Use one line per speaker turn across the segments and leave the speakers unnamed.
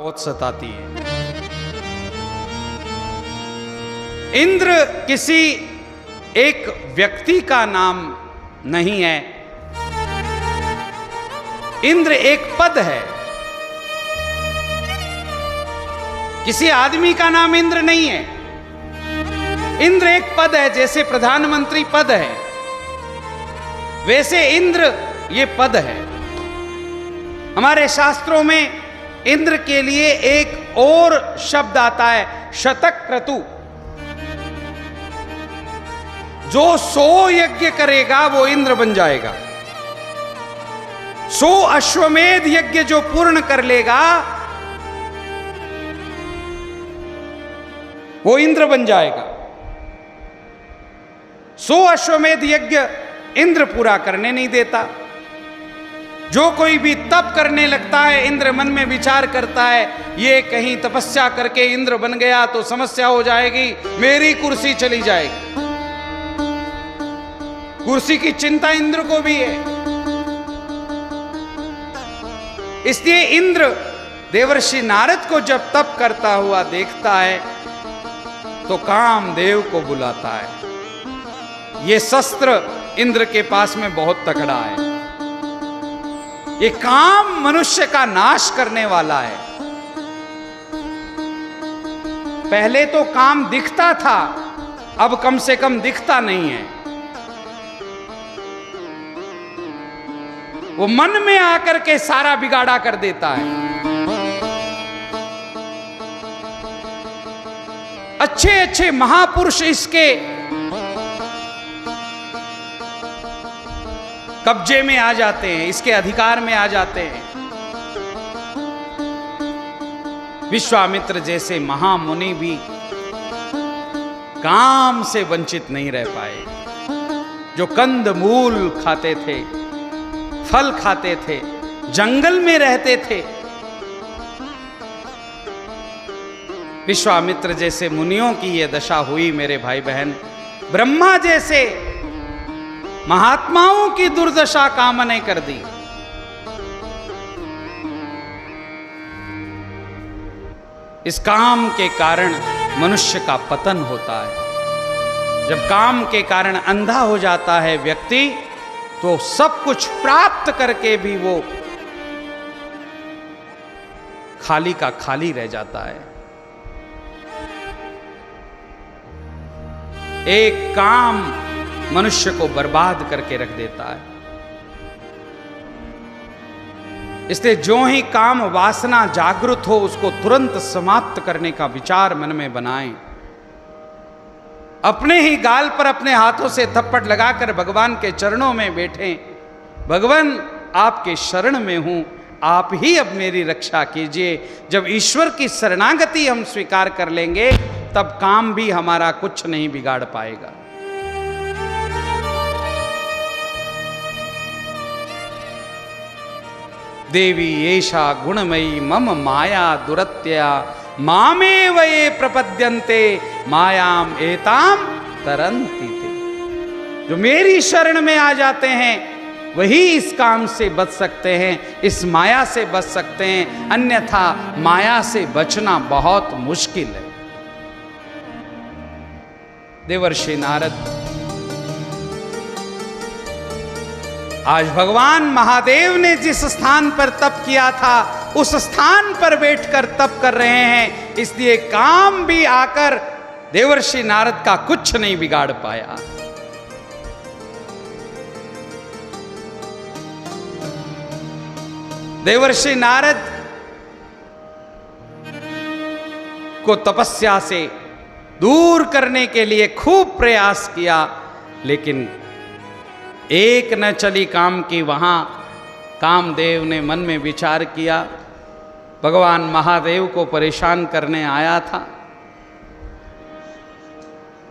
बहुत सताती है। इंद्र किसी एक व्यक्ति का नाम नहीं है, इंद्र एक पद है। किसी आदमी का नाम इंद्र नहीं है, इंद्र एक पद है। जैसे प्रधानमंत्री पद है, वैसे इंद्र ये पद है। हमारे शास्त्रों में इंद्र के लिए एक और शब्द आता है, शतक्रतु। जो 100 यज्ञ करेगा वो इंद्र बन जाएगा। 100 अश्वमेध यज्ञ जो पूर्ण कर लेगा वो इंद्र बन जाएगा। 100 अश्वमेध यज्ञ इंद्र पूरा करने नहीं देता। जो कोई भी तप करने लगता है, इंद्र मन में विचार करता है, ये कहीं तपस्या करके इंद्र बन गया तो समस्या हो जाएगी, मेरी कुर्सी चली जाएगी। कुर्सी की चिंता इंद्र को भी है। इसलिए इंद्र देवर्षि नारद को जब तप करता हुआ देखता है तो कामदेव को बुलाता है। ये शस्त्र इंद्र के पास में बहुत तगड़ा है। ये काम मनुष्य का नाश करने वाला है। पहले तो काम दिखता था, अब कम से कम दिखता नहीं है। वो मन में आकर के सारा बिगाड़ा कर देता है। अच्छे अच्छे महापुरुष इसके कब्जे में आ जाते हैं, इसके अधिकार में आ जाते हैं। विश्वामित्र जैसे महामुनि भी काम से वंचित नहीं रह पाए। जो कंद मूल खाते थे, फल खाते थे, जंगल में रहते थे, विश्वामित्र जैसे मुनियों की यह दशा हुई मेरे भाई बहन। ब्रह्मा जैसे महात्माओं की दुर्दशा काम ने कर दी। इस काम के कारण मनुष्य का पतन होता है। जब काम के कारण अंधा हो जाता है व्यक्ति, तो सब कुछ प्राप्त करके भी वो खाली का खाली रह जाता है। एक काम मनुष्य को बर्बाद करके रख देता है। इसलिए जो ही काम वासना जागृत हो उसको तुरंत समाप्त करने का विचार मन में बनाएं। अपने ही गाल पर अपने हाथों से थप्पड़ लगाकर भगवान के चरणों में बैठें। भगवान आपके शरण में हूं, आप ही अब मेरी रक्षा कीजिए। जब ईश्वर की शरणागति हम स्वीकार कर लेंगे तब काम भी हमारा कुछ नहीं बिगाड़ पाएगा। देवी एषा गुणमयी मम माया दुरत्या मामेव ये प्रपद्यन्ते मायाम एताम तरन्ति ते। जो मेरी शरण में आ जाते हैं वही इस काम से बच सकते हैं, इस माया से बच सकते हैं, अन्यथा माया से बचना बहुत मुश्किल है। देवर्षि नारद आज भगवान महादेव ने जिस स्थान पर तप किया था उस स्थान पर बैठकर तप कर रहे हैं। इसलिए काम भी आकर देवर्षि नारद का कुछ नहीं बिगाड़ पाया। देवर्षि नारद को तपस्या से दूर करने के लिए खूब प्रयास किया, लेकिन एक न चली काम की। वहां कामदेव ने मन में विचार किया, भगवान महादेव को परेशान करने आया था,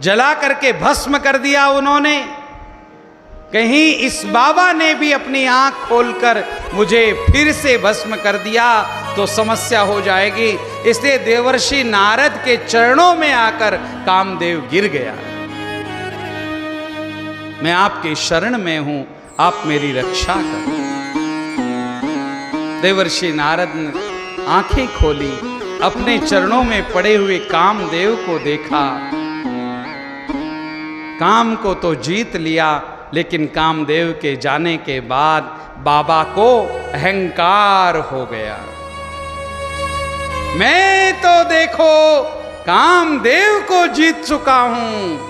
जला करके भस्म कर दिया उन्होंने। कहीं इस बाबा ने भी अपनी आंख खोलकर मुझे फिर से भस्म कर दिया तो समस्या हो जाएगी। इसलिए देवर्षि नारद के चरणों में आकर कामदेव गिर गया। मैं आपके शरण में हूं, आप मेरी रक्षा करें। देवर्षि नारद आंखें खोली, अपने चरणों में पड़े हुए कामदेव को देखा। काम को तो जीत लिया, लेकिन कामदेव के जाने के बाद बाबा को अहंकार हो गया। मैं तो देखो कामदेव को जीत चुका हूं।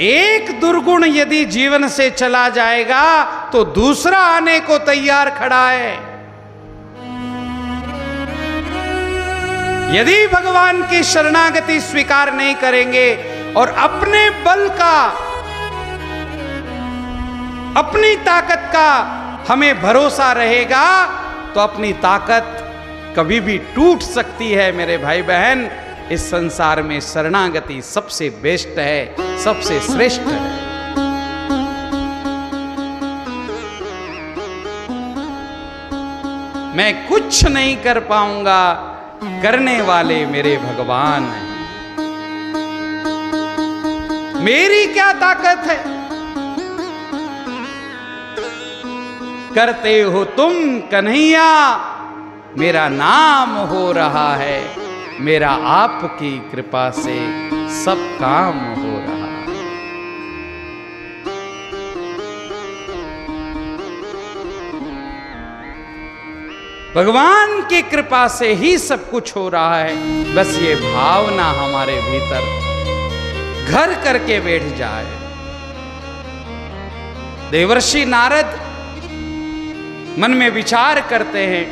एक दुर्गुण यदि जीवन से चला जाएगा तो दूसरा आने को तैयार खड़ा है। यदि भगवान की शरणागति स्वीकार नहीं करेंगे और अपने बल का, अपनी ताकत का हमें भरोसा रहेगा तो अपनी ताकत कभी भी टूट सकती है। मेरे भाई बहन, इस संसार में शरणागति सबसे बेस्ट है, सबसे श्रेष्ठ है। मैं कुछ नहीं कर पाऊंगा, करने वाले मेरे भगवान हैं। मेरी क्या ताकत है? करते हो तुम कन्हैया, मेरा नाम हो रहा है, मेरा आपकी कृपा से सब काम हो रहा है। भगवान की कृपा से ही सब कुछ हो रहा है। बस ये भावना हमारे भीतर घर करके बैठ जाए। देवर्षि नारद मन में विचार करते हैं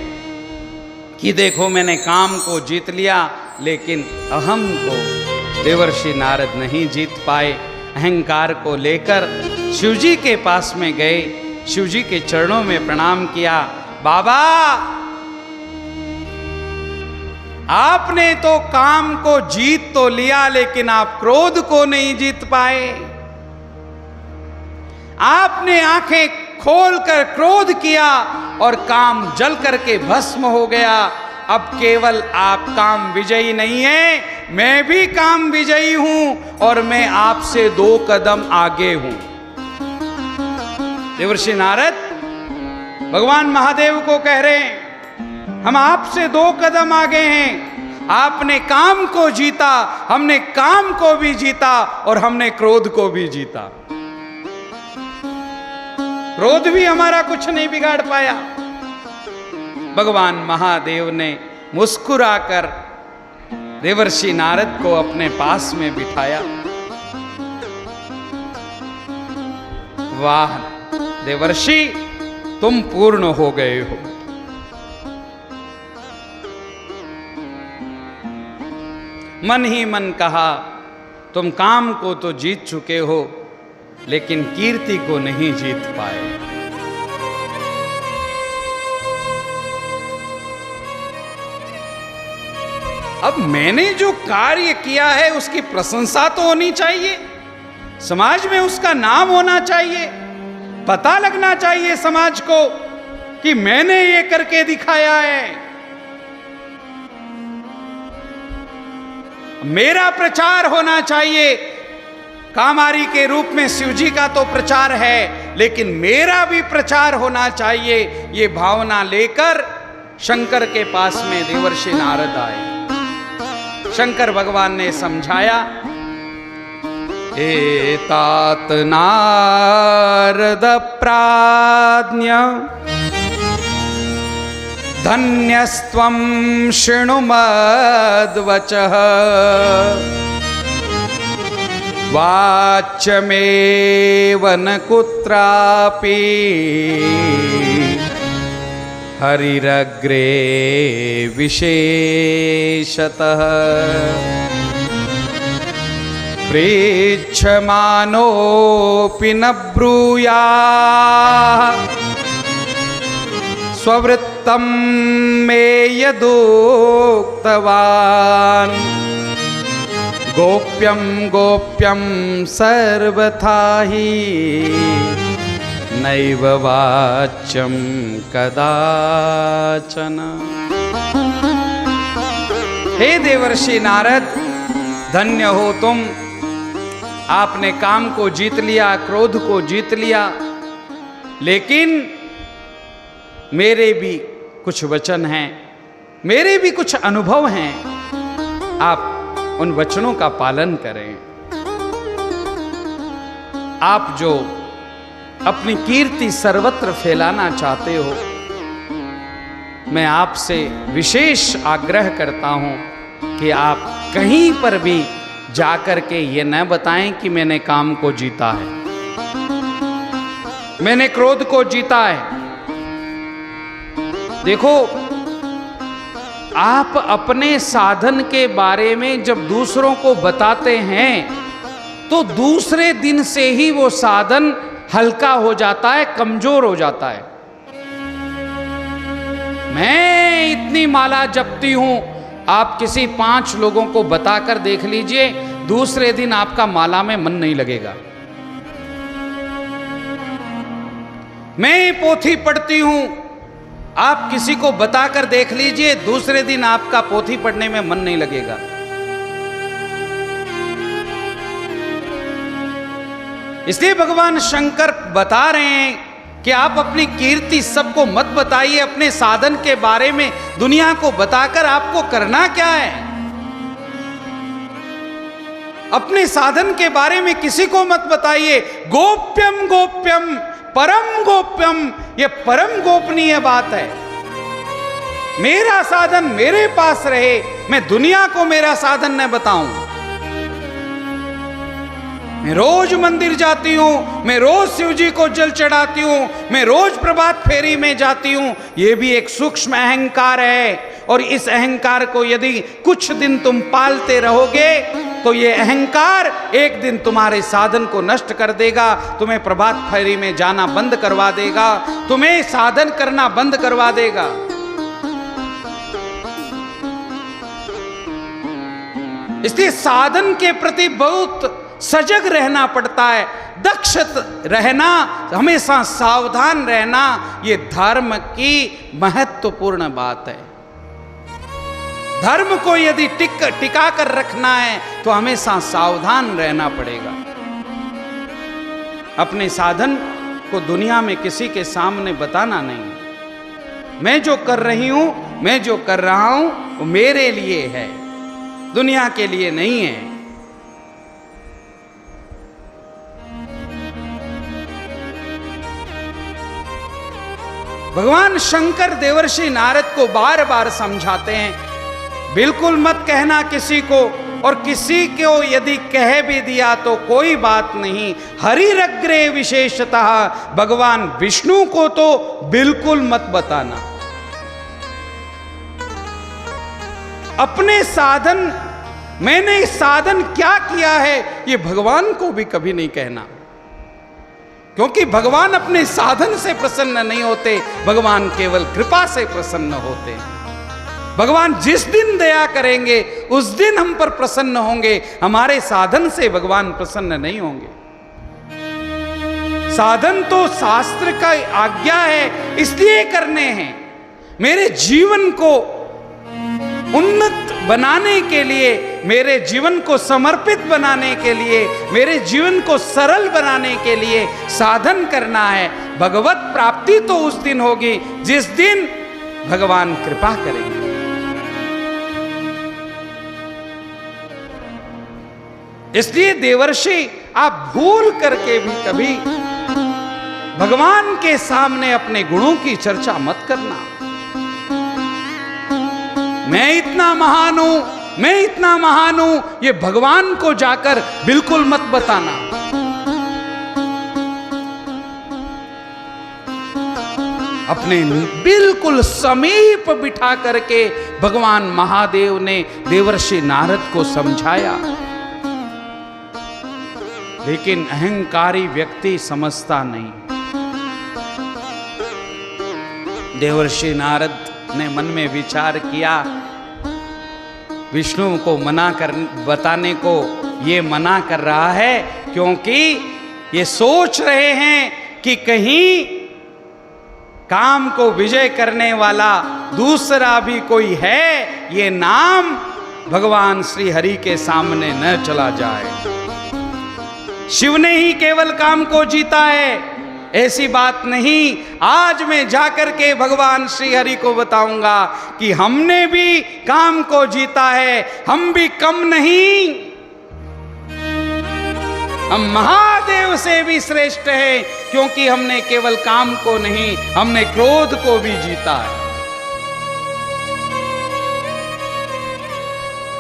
कि देखो मैंने काम को जीत लिया, लेकिन अहम को देवर्षि नारद नहीं जीत पाए। अहंकार को लेकर शिवजी के पास में गए, शिवजी के चरणों में प्रणाम किया। बाबा, आपने तो काम को जीत तो लिया, लेकिन आप क्रोध को नहीं जीत पाए। आपने आंखें खोलकर क्रोध किया और काम जल करके भस्म हो गया। अब केवल आप काम विजयी नहीं है, मैं भी काम विजयी हूं और मैं आपसे 2 कदम आगे हूं। देवर्षि नारद भगवान महादेव को कह रहे हैं, हम आपसे 2 कदम आगे हैं। आपने काम को जीता, हमने काम को भी जीता और हमने क्रोध को भी जीता। क्रोध भी हमारा कुछ नहीं बिगाड़ पाया। भगवान महादेव ने मुस्कुराकर देवर्षि नारद को अपने पास में बिठाया। वाह देवर्षि, तुम पूर्ण हो गए हो। मन ही मन कहा, तुम काम को तो जीत चुके हो, लेकिन कीर्ति को नहीं जीत पाए। अब मैंने जो कार्य किया है उसकी प्रशंसा तो होनी चाहिए, समाज में उसका नाम होना चाहिए, पता लगना चाहिए समाज को कि मैंने ये करके दिखाया है। मेरा प्रचार होना चाहिए। कामारी के रूप में शिवजी का तो प्रचार है, लेकिन मेरा भी प्रचार होना चाहिए। ये भावना लेकर शंकर के पास में देवर्षि नारद आए। शंकर भगवान ने समझाया, एतात नारद प्राज्ञ धन्यस्त्वं शृणु मद्वचः वाच्यमेव न कुत्रापि हरिरग्रे विशेषतः पृच्छमानोऽपि न ब्रूयात् स्ववृत्तं मे यदुक्तवान् गोप्यं गोप्यं सर्वथा हि नैव वाच्यं कदाचन। हे देवर्षि नारद, धन्य हो तुम। आपने काम को जीत लिया, क्रोध को जीत लिया, लेकिन मेरे भी कुछ वचन हैं, मेरे भी कुछ अनुभव हैं, आप उन वचनों का पालन करें। आप जो अपनी कीर्ति सर्वत्र फैलाना चाहते हो, मैं आपसे विशेष आग्रह करता हूं कि आप कहीं पर भी जाकर के ये न बताएं कि मैंने काम को जीता है, मैंने क्रोध को जीता है। देखो, आप अपने साधन के बारे में जब दूसरों को बताते हैं तो दूसरे दिन से ही वो साधन हल्का हो जाता है, कमजोर हो जाता है। मैं इतनी माला जपती हूं, आप किसी 5 लोगों को बताकर देख लीजिए, दूसरे दिन आपका माला में मन नहीं लगेगा। मैं पोथी पढ़ती हूं, आप किसी को बताकर देख लीजिए, दूसरे दिन आपका पोथी पढ़ने में मन नहीं लगेगा। इसलिए भगवान शंकर बता रहे हैं कि आप अपनी कीर्ति सबको मत बताइए, अपने साधन के बारे में दुनिया को बताकर आपको करना क्या है। अपने साधन के बारे में किसी को मत बताइए। गोप्यम गोप्यम परम गोप्यम, यह परम गोपनीय बात है। मेरा साधन मेरे पास रहे, मैं दुनिया को मेरा साधन न बताऊं। मैं रोज मंदिर जाती हूं, मैं रोज शिव जी को जल चढ़ाती हूं, मैं रोज प्रभात फेरी में जाती हूं। यह भी एक सूक्ष्म अहंकार है, और इस अहंकार को यदि कुछ दिन तुम पालते रहोगे तो यह अहंकार एक दिन तुम्हारे साधन को नष्ट कर देगा, तुम्हें प्रभात फेरी में जाना बंद करवा देगा, तुम्हें साधन करना बंद करवा देगा। इसलिए साधन के प्रति बहुत सजग रहना पड़ता है, दक्ष रहना, हमेशा सावधान रहना, ये धर्म की महत्वपूर्ण बात है। धर्म को यदि टिका कर रखना है तो हमेशा सावधान रहना पड़ेगा। अपने साधन को दुनिया में किसी के सामने बताना नहीं। मैं जो कर रही हूं, मैं जो कर रहा हूं, वो मेरे लिए है, दुनिया के लिए नहीं है। भगवान शंकर देवर्षि नारद को बार बार समझाते हैं, बिल्कुल मत कहना किसी को, और किसी को यदि कह भी दिया तो कोई बात नहीं। हरिरग्रे विशेषतः, भगवान विष्णु को तो बिल्कुल मत बताना। अपने साधन, मैंने साधन क्या किया है, ये भगवान को भी कभी नहीं कहना, क्योंकि भगवान अपने साधन से प्रसन्न नहीं होते, भगवान केवल कृपा से प्रसन्न होते हैं। भगवान जिस दिन दया करेंगे उस दिन हम पर प्रसन्न होंगे, हमारे साधन से भगवान प्रसन्न नहीं होंगे। साधन तो शास्त्र का आज्ञा है, इसलिए करने हैं। मेरे जीवन को उन्नत बनाने के लिए, मेरे जीवन को समर्पित बनाने के लिए, मेरे जीवन को सरल बनाने के लिए साधन करना है। भगवत प्राप्ति तो उस दिन होगी जिस दिन भगवान कृपा करेंगे। इसलिए देवर्षि, आप भूल करके भी कभी भगवान के सामने अपने गुणों की चर्चा मत करना। मैं इतना महान हूं, मैं इतना महान हूं, ये भगवान को जाकर बिल्कुल मत बताना। अपने बिल्कुल समीप बिठा करके भगवान महादेव ने देवर्षि नारद को समझाया, लेकिन अहंकारी व्यक्ति समझता नहीं। देवर्षि नारद ने मन में विचार किया, विष्णु को बताने को ये मना कर रहा है, क्योंकि ये सोच रहे हैं कि कहीं काम को विजय करने वाला दूसरा भी कोई है, ये नाम भगवान श्री हरि के सामने न चला जाए। शिव ने ही केवल काम को जीता है, ऐसी बात नहीं। आज मैं जाकर के भगवान श्री हरि को बताऊंगा कि हमने भी काम को जीता है, हम भी कम नहीं, हम महादेव से भी श्रेष्ठ हैं, क्योंकि हमने केवल काम को नहीं, हमने क्रोध को भी जीता है।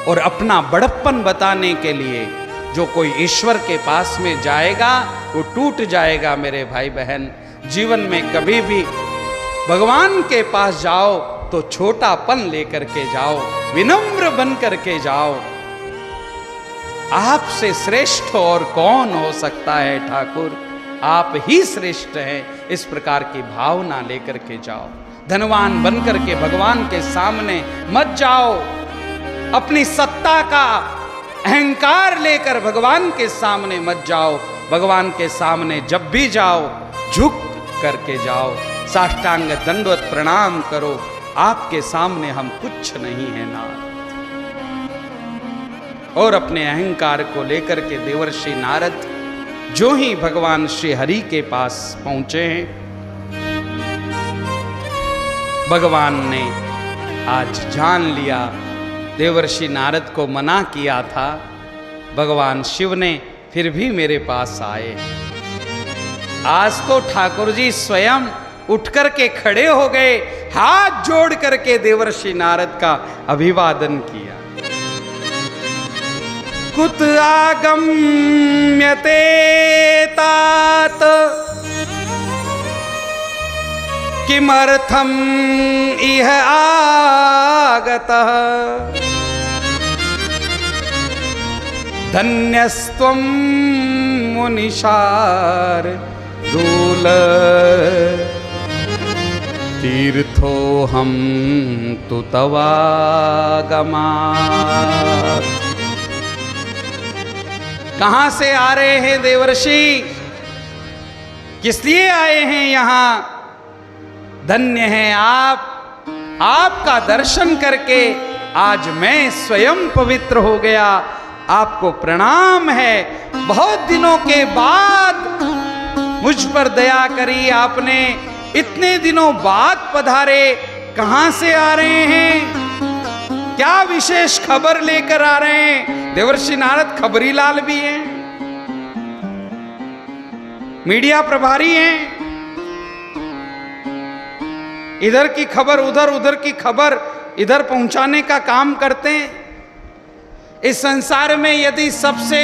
और अपना बड़प्पन बताने के लिए जो कोई ईश्वर के पास में जाएगा वो टूट जाएगा। मेरे भाई बहन, जीवन में कभी भी भगवान के पास जाओ तो छोटापन लेकर के जाओ, विनम्र बन करके जाओ। आपसे श्रेष्ठ और कौन हो सकता है ठाकुर, आप ही श्रेष्ठ हैं। इस प्रकार की भावना लेकर के जाओ। धनवान बन करके भगवान के सामने मत जाओ। अपनी सत्ता का अहंकार लेकर भगवान के सामने मत जाओ। भगवान के सामने जब भी जाओ झुक करके जाओ, साष्टांग दंडवत प्रणाम करो। आपके सामने हम कुछ नहीं है नाथ। और अपने अहंकार को लेकर के देवर्षि नारद जो ही भगवान श्री हरि के पास पहुंचे हैं, भगवान ने आज जान लिया। देवर्षि नारद को मना किया था, भगवान शिव ने फिर भी मेरे पास आए। आज तो ठाकुर जी स्वयं उठ करके खड़े हो गए, हाथ जोड़ करके देवर्षि नारद का अभिवादन किया। कुत आगम्यते तात किमर्थम इह आगतः धन्यस्त्वं मुनिशार दूल तीर्थोऽहं तु तवागमात्। कहाँ से आ रहे हैं देवर्षि, किस लिए आए हैं यहाँ? धन्य हैं आप, आपका दर्शन करके आज मैं स्वयं पवित्र हो गया। आपको प्रणाम है। बहुत दिनों के बाद मुझ पर दया करी आपने, इतने दिनों बाद पधारे। कहाँ से आ रहे हैं, क्या विशेष खबर लेकर आ रहे हैं? देवर्षि नारद खबरी लाल भी हैं, मीडिया प्रभारी हैं। इधर की खबर उधर, उधर की खबर इधर पहुंचाने का काम करते हैं। इस संसार में यदि सबसे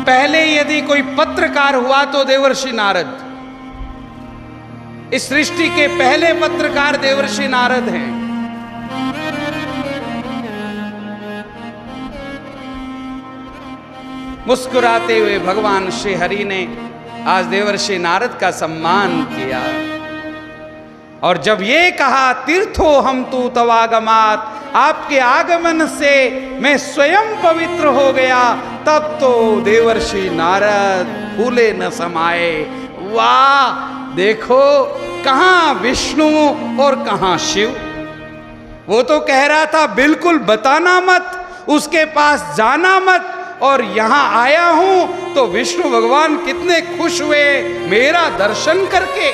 पहले यदि कोई पत्रकार हुआ तो देवर्षि नारद। इस सृष्टि के पहले पत्रकार देवर्षि नारद हैं। मुस्कुराते हुए भगवान श्री हरि ने आज देवर्षि नारद का सम्मान किया और जब ये कहा तीर्थो हम तू तवागमात, आपके आगमन से मैं स्वयं पवित्र हो गया, तब तो देवर्षि नारद फूले न समाये। वाह, देखो कहाँ विष्णु और कहाँ शिव। वो तो कह रहा था बिल्कुल बताना मत, उसके पास जाना मत, और यहां आया हूं तो विष्णु भगवान कितने खुश हुए मेरा दर्शन करके।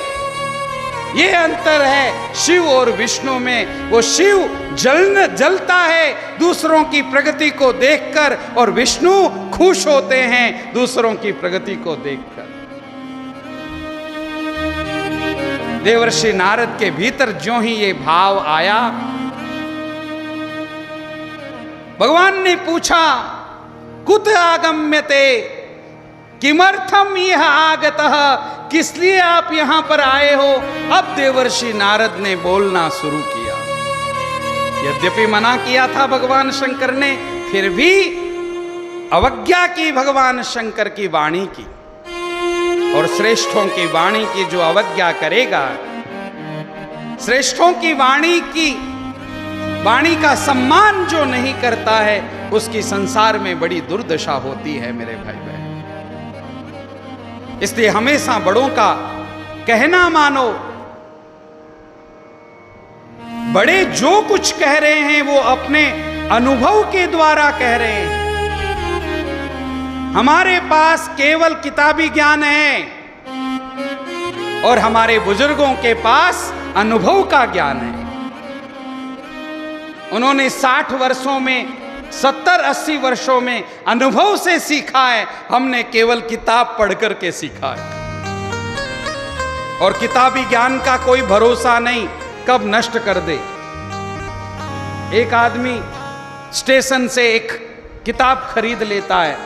ये अंतर है शिव और विष्णु में। वो शिव जलता है दूसरों की प्रगति को देखकर, और विष्णु खुश होते हैं दूसरों की प्रगति को देखकर। देवर्षि नारद के भीतर ज्यों ही ये भाव आया, भगवान ने पूछा कुत आगम्यते, किमर्थम यह आगतः, किस लिए आप यहां पर आए हो? अब देवर्षि नारद ने बोलना शुरू किया। यद्यपि मना किया था भगवान शंकर ने, फिर भी अवज्ञा की भगवान शंकर की वाणी की। और श्रेष्ठों की वाणी की जो अवज्ञा करेगा, श्रेष्ठों की वाणी का सम्मान जो नहीं करता है, उसकी संसार में बड़ी दुर्दशा होती है मेरे भाई बहन। इसलिए हमेशा बड़ों का कहना मानो। बड़े जो कुछ कह रहे हैं वो अपने अनुभव के द्वारा कह रहे हैं। हमारे पास केवल किताबी ज्ञान है, और हमारे बुजुर्गों के पास अनुभव का ज्ञान है। उन्होंने 60 वर्षों में, 70-80 वर्षों में अनुभव से सीखा है। हमने केवल किताब पढ़ करके सीखा है। और किताबी ज्ञान का कोई भरोसा नहीं, कब नष्ट कर दे। एक आदमी स्टेशन से एक किताब खरीद लेता है,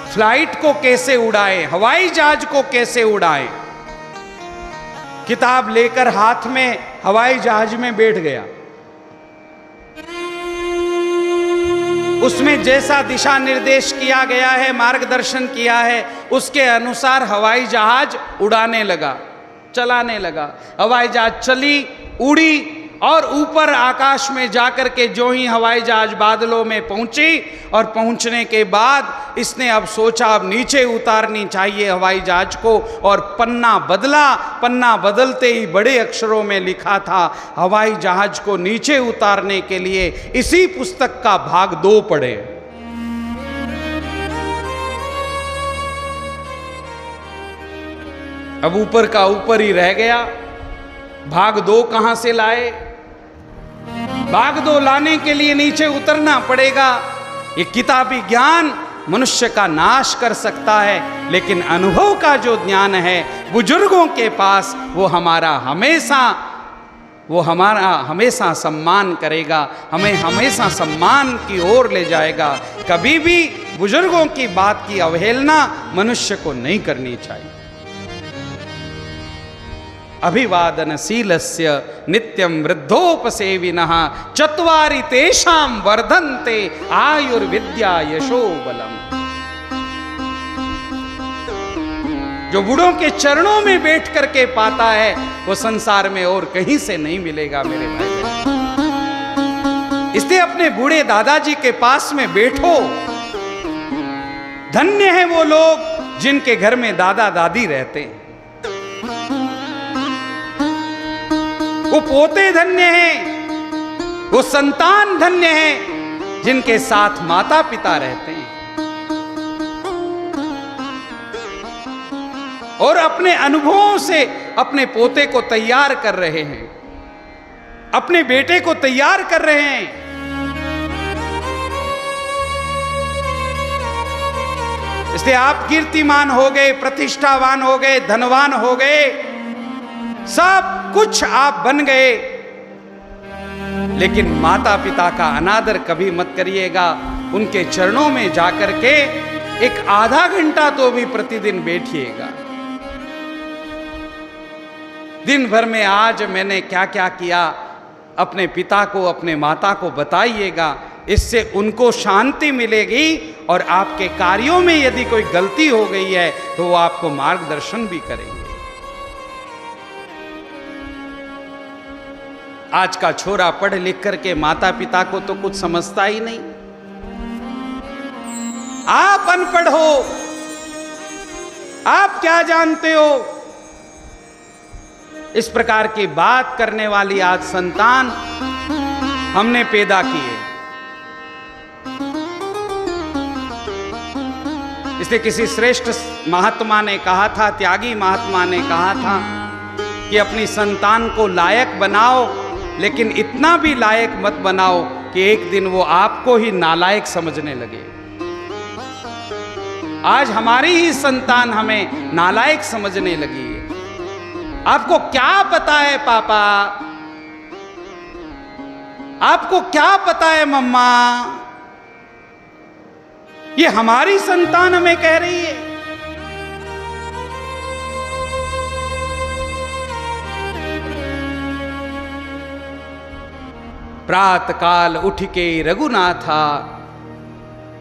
फ्लाइट को कैसे उड़ाए, हवाई जहाज को कैसे उड़ाए। किताब लेकर हाथ में हवाई जहाज में बैठ गया। उसमें जैसा दिशा निर्देश किया गया है, मार्गदर्शन किया है, उसके अनुसार हवाई जहाज उड़ाने लगा, चलाने लगा। हवाई जहाज चली, उड़ी, और ऊपर आकाश में जाकर के जो ही हवाई जहाज बादलों में पहुंची, और पहुंचने के बाद इसने अब सोचा अब नीचे उतारनी चाहिए हवाई जहाज को, और पन्ना बदला। पन्ना बदलते ही बड़े अक्षरों में लिखा था, हवाई जहाज को नीचे उतारने के लिए इसी पुस्तक का भाग 2 पढ़े। अब ऊपर का ऊपर ही रह गया, भाग 2 कहां से लाए। भाग 2 लाने के लिए नीचे उतरना पड़ेगा। ये किताबी ज्ञान मनुष्य का नाश कर सकता है, लेकिन अनुभव का जो ज्ञान है बुजुर्गों के पास, वो हमारा हमेशा सम्मान करेगा, हमें हमेशा सम्मान की ओर ले जाएगा। कभी भी बुजुर्गों की बात की अवहेलना मनुष्य को नहीं करनी चाहिए। अभिवादनशीलस्य नित्यं वृद्धोपसेविनः चत्वारि तेषां वर्धन्ते आयुर्विद्या यशो बलम्। जो बूढ़ों के चरणों में बैठ करके पाता है, वो संसार में और कहीं से नहीं मिलेगा मेरे भाई बहन। इसलिए अपने बूढ़े दादाजी के पास में बैठो। धन्य है वो लोग जिनके घर में दादा दादी रहते हैं। वो पोते धन्य हैं, वो संतान धन्य हैं जिनके साथ माता पिता रहते हैं और अपने अनुभवों से अपने पोते को तैयार कर रहे हैं, अपने बेटे को तैयार कर रहे हैं। इसलिए आप कीर्तिमान हो गए, प्रतिष्ठावान हो गए, धनवान हो गए, सब कुछ आप बन गए, लेकिन माता पिता का अनादर कभी मत करिएगा। उनके चरणों में जाकर के एक आधा घंटा तो भी प्रतिदिन बैठिएगा। दिन भर में आज मैंने क्या क्या किया, अपने पिता को, अपने माता को बताइएगा। इससे उनको शांति मिलेगी और आपके कार्यों में यदि कोई गलती हो गई है तो वो आपको मार्गदर्शन भी करेंगे। आज का छोरा पढ़ लिख करके माता पिता को तो कुछ समझता ही नहीं। आप अनपढ़ हो, आप क्या जानते हो, इस प्रकार की बात करने वाली आज संतान हमने पैदा किए। इसलिए किसी श्रेष्ठ महात्मा ने कहा था, त्यागी महात्मा ने कहा था कि अपनी संतान को लायक बनाओ, लेकिन इतना भी लायक मत बनाओ कि एक दिन वो आपको ही नालायक समझने लगे। आज हमारी ही संतान हमें नालायक समझने लगी है। आपको क्या पता है पापा, आपको क्या पता है मम्मा, ये हमारी संतान हमें कह रही है। प्रात काल उठ के रघुनाथा,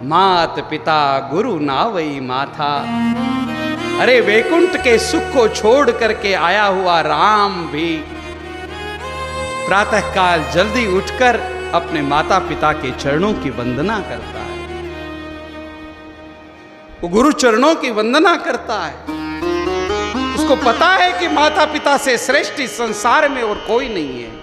मात पिता गुरु नावई माथा। अरे वैकुंठ के सुख को छोड़ करके आया हुआ राम भी प्रातः काल जल्दी उठकर अपने माता पिता के चरणों की वंदना करता है। वो गुरु चरणों की वंदना करता है। उसको पता है कि माता पिता से श्रेष्ठ इस संसार में और कोई नहीं है।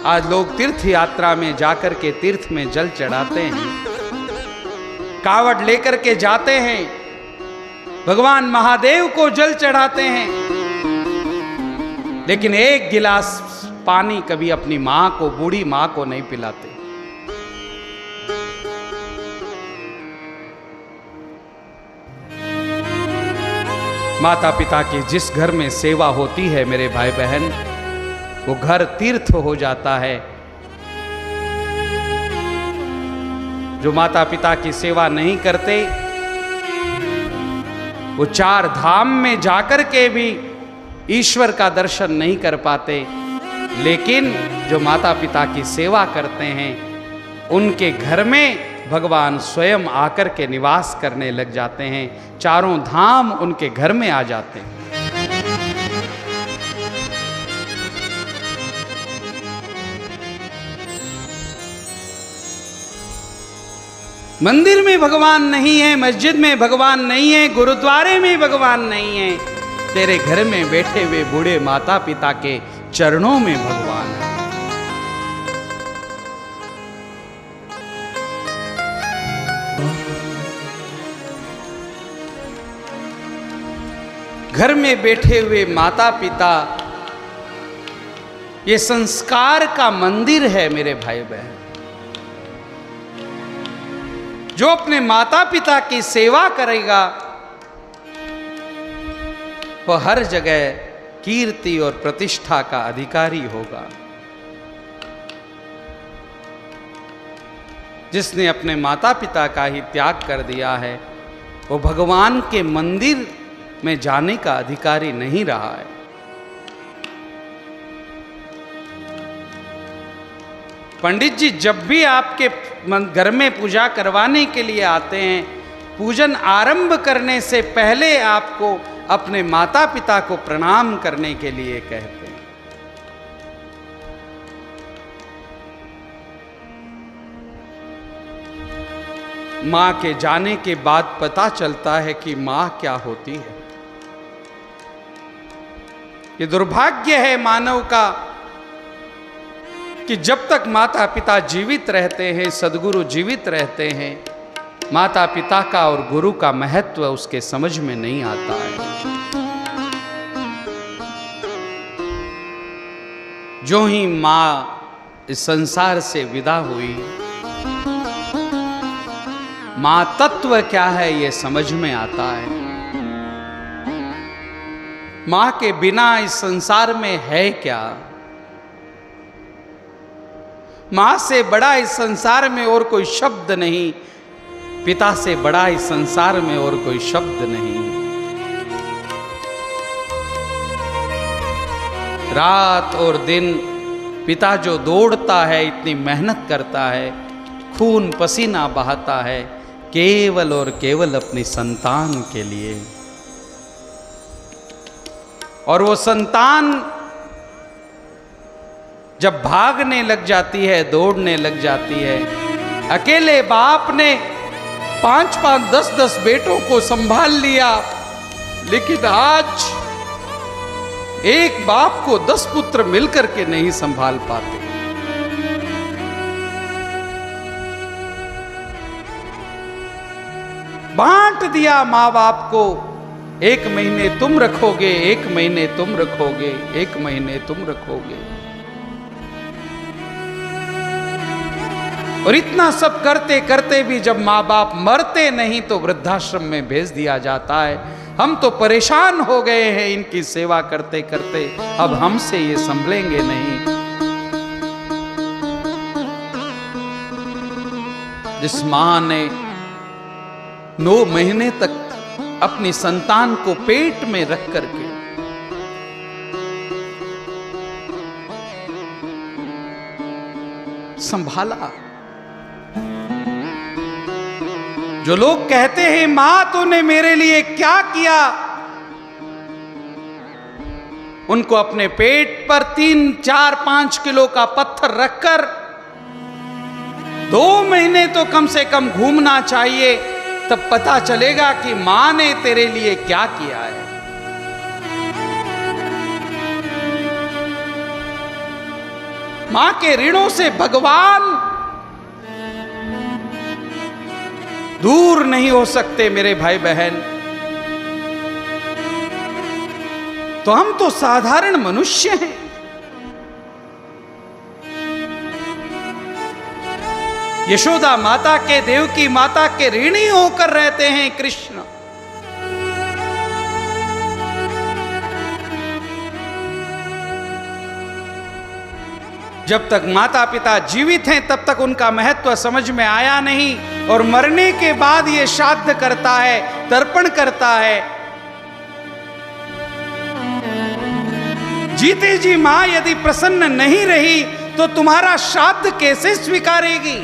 आज लोग तीर्थ यात्रा में जाकर के तीर्थ में जल चढ़ाते हैं, कावड़ लेकर के जाते हैं, भगवान महादेव को जल चढ़ाते हैं, लेकिन एक गिलास पानी कभी अपनी मां को, बूढ़ी मां को नहीं पिलाते। माता पिता की जिस घर में सेवा होती है मेरे भाई बहन, वो घर तीर्थ हो जाता है। जो माता पिता की सेवा नहीं करते, वो 4 धाम में जाकर के भी ईश्वर का दर्शन नहीं कर पाते। लेकिन जो माता पिता की सेवा करते हैं, उनके घर में भगवान स्वयं आकर के निवास करने लग जाते हैं। 4 धाम उनके घर में आ जाते हैं। मंदिर में भगवान नहीं है, मस्जिद में भगवान नहीं है, गुरुद्वारे में भगवान नहीं है, तेरे घर में बैठे हुए बूढ़े माता पिता के चरणों में भगवान है। घर में बैठे हुए माता पिता ये संस्कार का मंदिर है मेरे भाई बहन। जो अपने माता पिता की सेवा करेगा, वह हर जगह कीर्ति और प्रतिष्ठा का अधिकारी होगा। जिसने अपने माता पिता का ही त्याग कर दिया है, वो भगवान के मंदिर में जाने का अधिकारी नहीं रहा है। पंडित जी जब भी आपके घर में पूजा करवाने के लिए आते हैं, पूजन आरंभ करने से पहले आपको अपने माता पिता को प्रणाम करने के लिए कहते हैं। मां के जाने के बाद पता चलता है कि मां क्या होती है। ये दुर्भाग्य है मानव का कि जब तक माता पिता जीवित रहते हैं, सद्गुरु जीवित रहते हैं, माता पिता का और गुरु का महत्व उसके समझ में नहीं आता है। जो ही मां इस संसार से विदा हुई, मां तत्व क्या है ये समझ में आता है। मां के बिना इस संसार में है क्या? मां से बड़ा इस संसार में और कोई शब्द नहीं, पिता से बड़ा इस संसार में और कोई शब्द नहीं। रात और दिन पिता जो दौड़ता है, इतनी मेहनत करता है, खून पसीना बहाता है, केवल और केवल अपनी संतान के लिए। और वो संतान जब भागने लग जाती है, दौड़ने लग जाती है, अकेले बाप ने 5-5, 10-10 बेटों को संभाल लिया, लेकिन आज एक बाप को 10 पुत्र मिलकर के नहीं संभाल पाते। बांट दिया मां बाप को, 1 महीने तुम रखोगे, 1 महीने तुम रखोगे, 1 महीने तुम रखोगे। और इतना सब करते करते भी जब माँ बाप मरते नहीं तो वृद्धाश्रम में भेज दिया जाता है। हम तो परेशान हो गए हैं इनकी सेवा करते करते, अब हमसे ये संभलेंगे नहीं। जिस मां ने 9 महीने तक अपनी संतान को पेट में रख करके संभाला। जो लोग कहते हैं मां तूने मेरे लिए क्या किया, उनको अपने पेट पर 3, 4, 5 किलो का पत्थर रखकर 2 महीने तो कम से कम घूमना चाहिए, तब पता चलेगा कि मां ने तेरे लिए क्या किया है। मां के ऋणों से भगवान दूर नहीं हो सकते मेरे भाई बहन। तो हम तो साधारण मनुष्य हैं। यशोदा माता के, देवकी माता के ऋणी होकर रहते हैं कृष्ण। जब तक माता पिता जीवित हैं तब तक उनका महत्व समझ में आया नहीं, और मरने के बाद ये श्राद्ध करता है, तर्पण करता है। जीते जी मां यदि प्रसन्न नहीं रही तो तुम्हारा श्राद्ध कैसे स्वीकारेगी?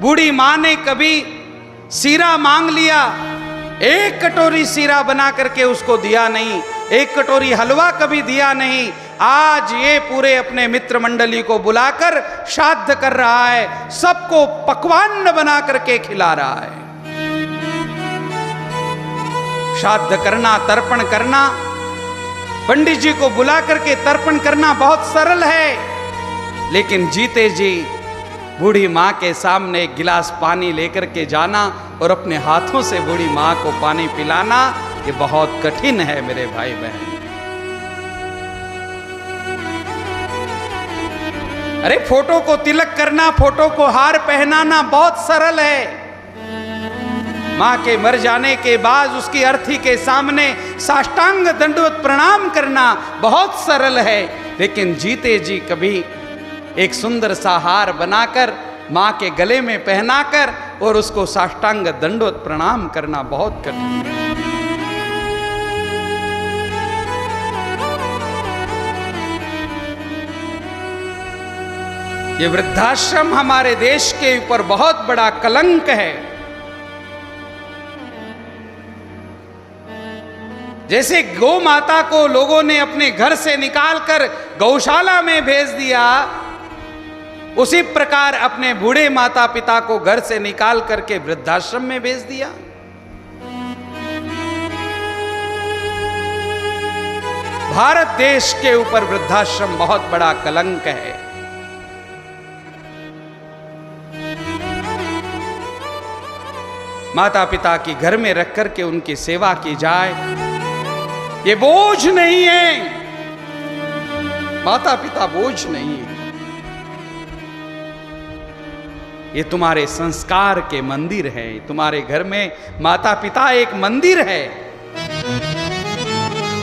बूढ़ी मां ने कभी सीरा मांग लिया, एक कटोरी सीरा बना करके उसको दिया नहीं, एक कटोरी हलवा कभी दिया नहीं। आज ये पूरे अपने मित्र मंडली को बुलाकर श्राद्ध कर रहा है, सबको पकवान बना करके खिला रहा है। श्राद्ध करना, तर्पण करना, पंडित जी को बुला करके तर्पण करना बहुत सरल है, लेकिन जीते जी बूढ़ी माँ के सामने एक गिलास पानी लेकर के जाना और अपने हाथों से बूढ़ी माँ को पानी पिलाना, ये बहुत कठिन है मेरे भाई बहन। अरे फोटो को तिलक करना, फोटो को हार पहनाना बहुत सरल है। मां के मर जाने के बाद उसकी अर्थी के सामने साष्टांग दंडवत प्रणाम करना बहुत सरल है, लेकिन जीते जी कभी एक सुंदर सा हार बनाकर मां के गले में पहनाकर और उसको साष्टांग दंडवत प्रणाम करना बहुत कठिन है। ये वृद्धाश्रम हमारे देश के ऊपर बहुत बड़ा कलंक है। जैसे गौ माता को लोगों ने अपने घर से निकालकर गौशाला में भेज दिया, उसी प्रकार अपने बूढ़े माता पिता को घर से निकाल करके वृद्धाश्रम में भेज दिया। भारत देश के ऊपर वृद्धाश्रम बहुत बड़ा कलंक है। माता पिता की घर में रख करके उनकी सेवा की जाए, ये बोझ नहीं है। माता पिता बोझ नहीं है, ये तुम्हारे संस्कार के मंदिर है। तुम्हारे घर में माता पिता एक मंदिर है,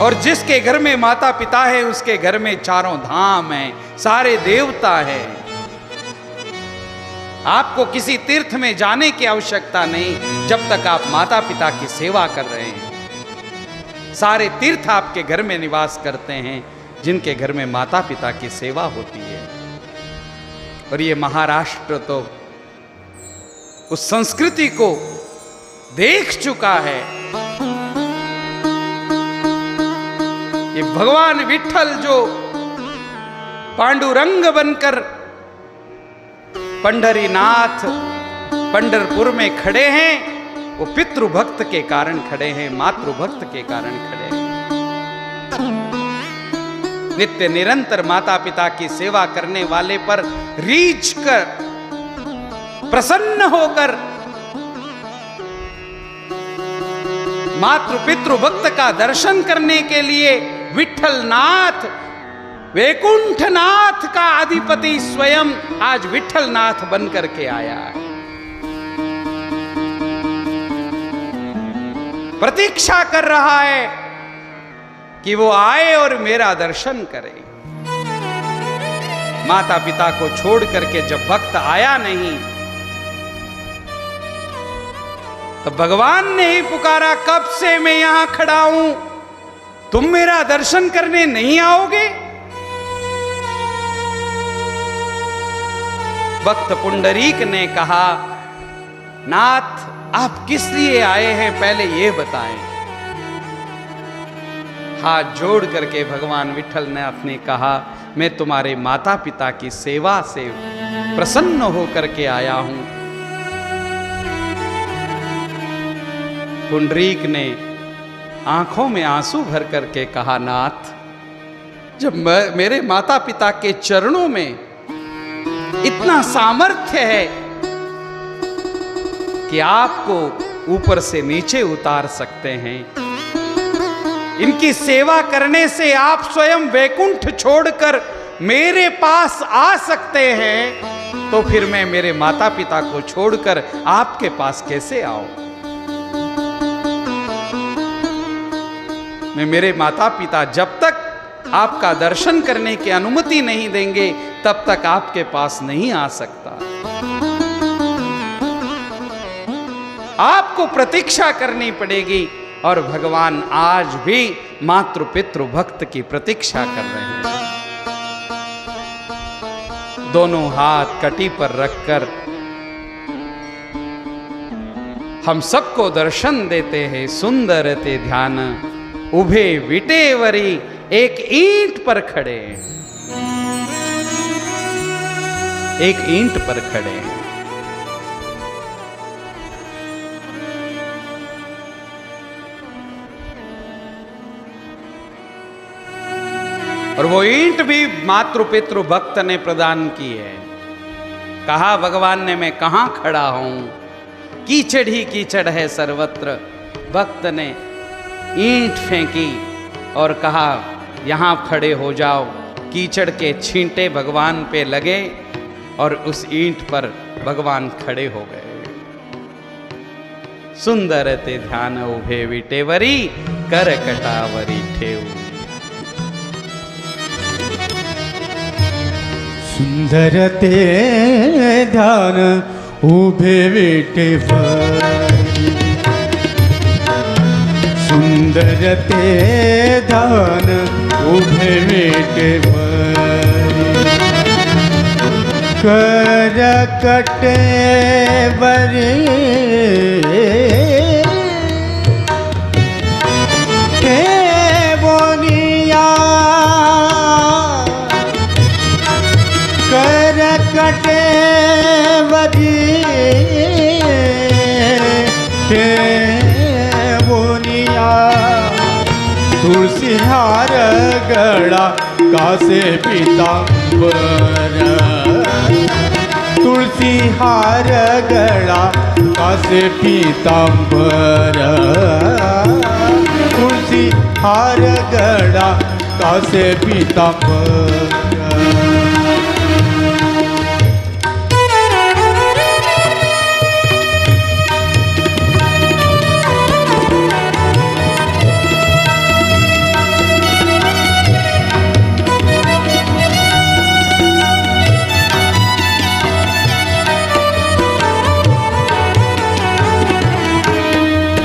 और जिसके घर में माता पिता है उसके घर में चारों धाम हैं, सारे देवता हैं। आपको किसी तीर्थ में जाने की आवश्यकता नहीं जब तक आप माता पिता की सेवा कर रहे हैं। सारे तीर्थ आपके घर में निवास करते हैं जिनके घर में माता पिता की सेवा होती है। और ये महाराष्ट्र तो उस संस्कृति को देख चुका है। ये भगवान विठ्ठल जो पांडुरंग बनकर पंढरीनाथ पंढरपुर में खड़े हैं, वो पितृभक्त के कारण खड़े हैं, मातृभक्त के कारण खड़े हैं। नित्य निरंतर माता पिता की सेवा करने वाले पर रीझ कर, प्रसन्न होकर मातृ पितृभक्त का दर्शन करने के लिए विठ्ठलनाथ, वैकुंठनाथ का अधिपति स्वयं आज विठ्ठलनाथ बन करके आया है। प्रतीक्षा कर रहा है कि वो आए और मेरा दर्शन करे। माता पिता को छोड़ करके जब भक्त आया नहीं तो भगवान ने ही पुकारा, कब से मैं यहां खड़ा हूं, तुम मेरा दर्शन करने नहीं आओगे? भक्त पुंडरीक ने कहा, नाथ आप किस लिए आए हैं पहले ये बताएं। हाथ जोड़ करके भगवान विठ्ठलनाथ ने कहा, मैं तुम्हारे माता पिता की सेवा से प्रसन्न होकर के आया हूं। पुंडरीक ने आंखों में आंसू भर करके कहा, नाथ जब मेरे माता पिता के चरणों में इतना सामर्थ्य है कि आपको ऊपर से नीचे उतार सकते हैं, इनकी सेवा करने से आप स्वयं वैकुंठ छोड़कर मेरे पास आ सकते हैं, तो फिर मैं मेरे माता पिता को छोड़कर आपके पास कैसे आऊं? मैं मेरे माता पिता जब तक आपका दर्शन करने की अनुमति नहीं देंगे तब तक आपके पास नहीं आ सकता। आपको प्रतीक्षा करनी पड़ेगी। और भगवान आज भी मातृ पितृ भक्त की प्रतीक्षा कर रहे हैं। दोनों हाथ कटी पर रखकर हम सबको दर्शन देते हैं। सुंदर ते ध्यान उभे विटेवरी, एक ईंट पर खड़े, एक ईंट पर खड़े। और वो ईंट भी मातृ पितृ भक्त ने प्रदान की है। कहा भगवान ने, मैं कहाँ खड़ा हूं, कीचड़ ही कीचड़ है सर्वत्र। भक्त ने ईंट फेंकी और कहा, यहाँ खड़े हो जाओ। कीचड़ के छींटे भगवान पे लगे और उस ईंट पर भगवान खड़े हो गए। सुंदर ते ध्यान उभे विटेवरी, कर कटावरी ठेऊ।
सुंदर ते ध्यान उभे विटेवरी, सुंदर ते ध्यान उभे विटेवरी, कर कटेवरी के बोनिया, कर कटेवरी के बोनिया, तुलसी हार गड़ा कासे पीतांबर, तुलसी हार गड़ा कासे पीतांबर, तुलसी हार गड़ा कासे पीतांबर।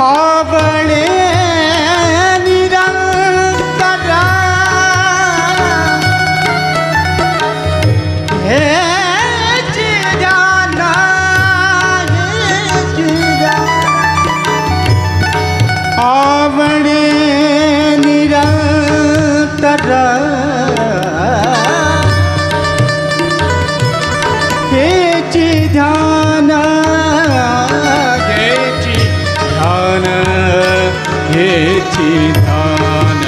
आवळे निरंतर हे चिदाना, हे चिदाना, आवळे निरंतर हे चिदाना, हे चिदान,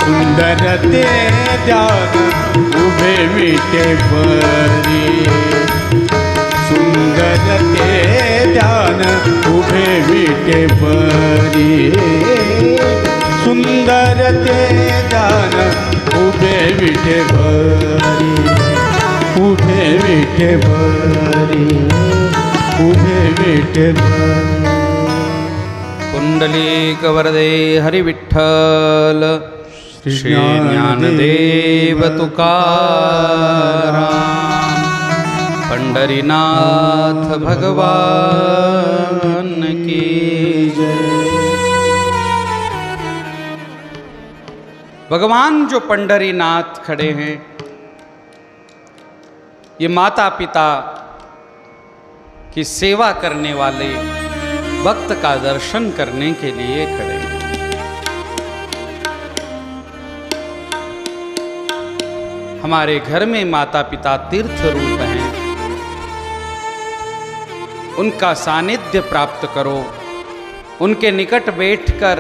सुंदर ते ध्यान उभे विटेवरी, सुंदर ते ध्यान उभे विटेवरी, सुंदर ते ध्यान उभे विटेवरी, उभे विटेवरी, उभे विटेवरी।
पुंडलीक वरदे हरि विठ्ठल, श्री ज्ञानदेव तुकाराम, पंढरीनाथ भगवान की जय। भगवान जो पंढरीनाथ खड़े हैं, ये माता पिता की सेवा करने वाले भक्त का दर्शन करने के लिए खड़े हैं। हमारे घर में माता पिता तीर्थ रूप हैं, उनका सानिध्य प्राप्त करो, उनके निकट बैठकर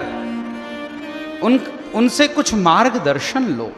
उनसे कुछ मार्गदर्शन लो।